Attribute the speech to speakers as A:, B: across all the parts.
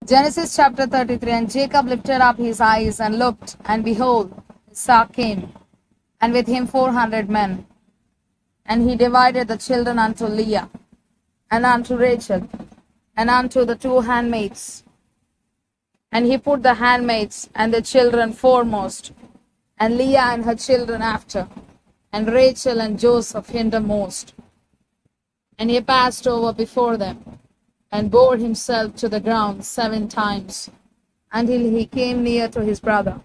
A: Genesis chapter 33. And Jacob lifted up his eyes and looked, and behold, Esau came, and with him 400 men. And he divided the children unto Leah, and unto Rachel, and unto the two handmaids. And he put the handmaids and the children foremost, and Leah and her children after, and Rachel and Joseph hindermost. And he passed over before them, and bore himself to the ground 7 times, until he came near to his brother.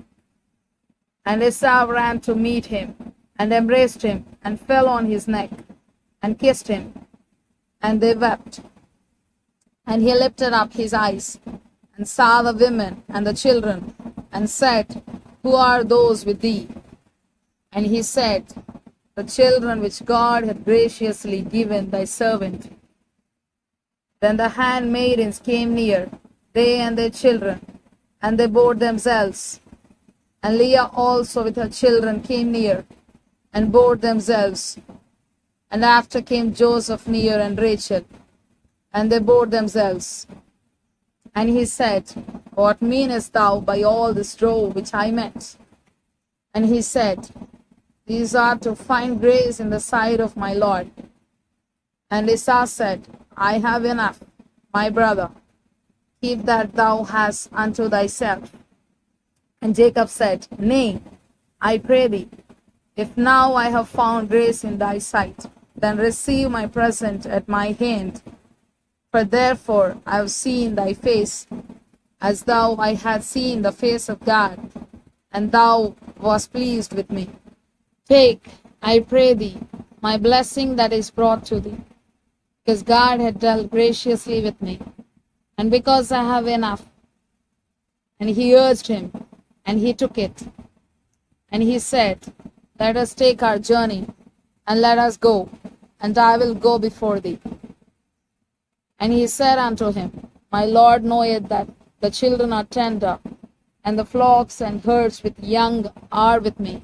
A: And Esau ran to meet him, and embraced him, and fell on his neck, and kissed him. And they wept. And he lifted up his eyes, and saw the women and the children, and said, Who are those with thee? And he said, The children which God had graciously given thy servant. Then the handmaidens came near, they and their children, and they bore themselves. And Leah also with her children came near, and bore themselves. And after came Joseph near, and Rachel, and they bore themselves. And he said, What meanest thou by all this row which I met? And he said, These are to find grace in the sight of my Lord. And Esau said, I have enough, my brother. Keep that thou hast unto thyself. And Jacob said, Nay, I pray thee, if now I have found grace in thy sight, then receive my present at my hand. For therefore I have seen thy face, as though I had seen the face of God, and thou wast pleased with me. Take, I pray thee, my blessing that is brought to thee, because God had dealt graciously with me, and because I have enough. And he urged him, and he took it. And he said, Let us take our journey, and let us go, and I will go before thee. And he said unto him, My Lord knoweth that the children are tender, and the flocks and herds with young are with me.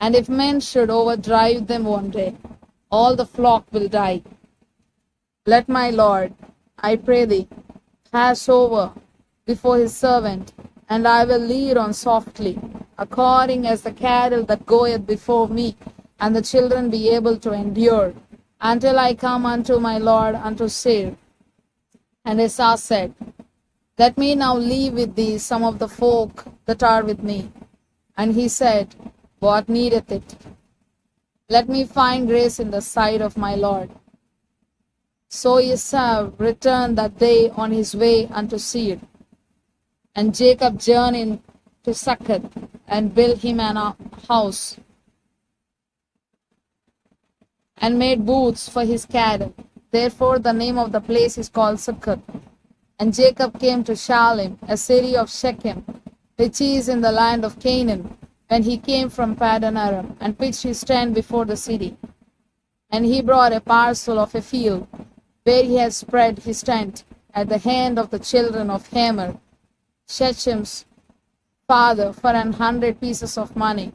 A: And if men should overdrive them one day, all the flock will die. Let my Lord, I pray thee, pass over before his servant, and I will lead on softly, according as the cattle that goeth before me, and the children be able to endure, until I come unto my Lord unto Seir. And Esau said, Let me now leave with thee some of the folk that are with me. And he said, What needeth it? Let me find grace in the sight of my Lord. So Esau returned that day on his way unto Seir. And Jacob journeyed to Succoth, and built him an house, and made booths for his cattle. Therefore the name of the place is called Succoth. And Jacob came to Shalem, a city of Shechem, which is in the land of Canaan, when he came from Paddan Aram, and pitched his tent before the city. And he brought a parcel of a field, where he had spread his tent, at the hand of the children of Hamor, Shechem's father, for 100 pieces of money.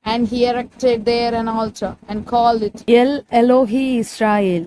A: And he erected there an altar, and called it
B: El Elohi Israel.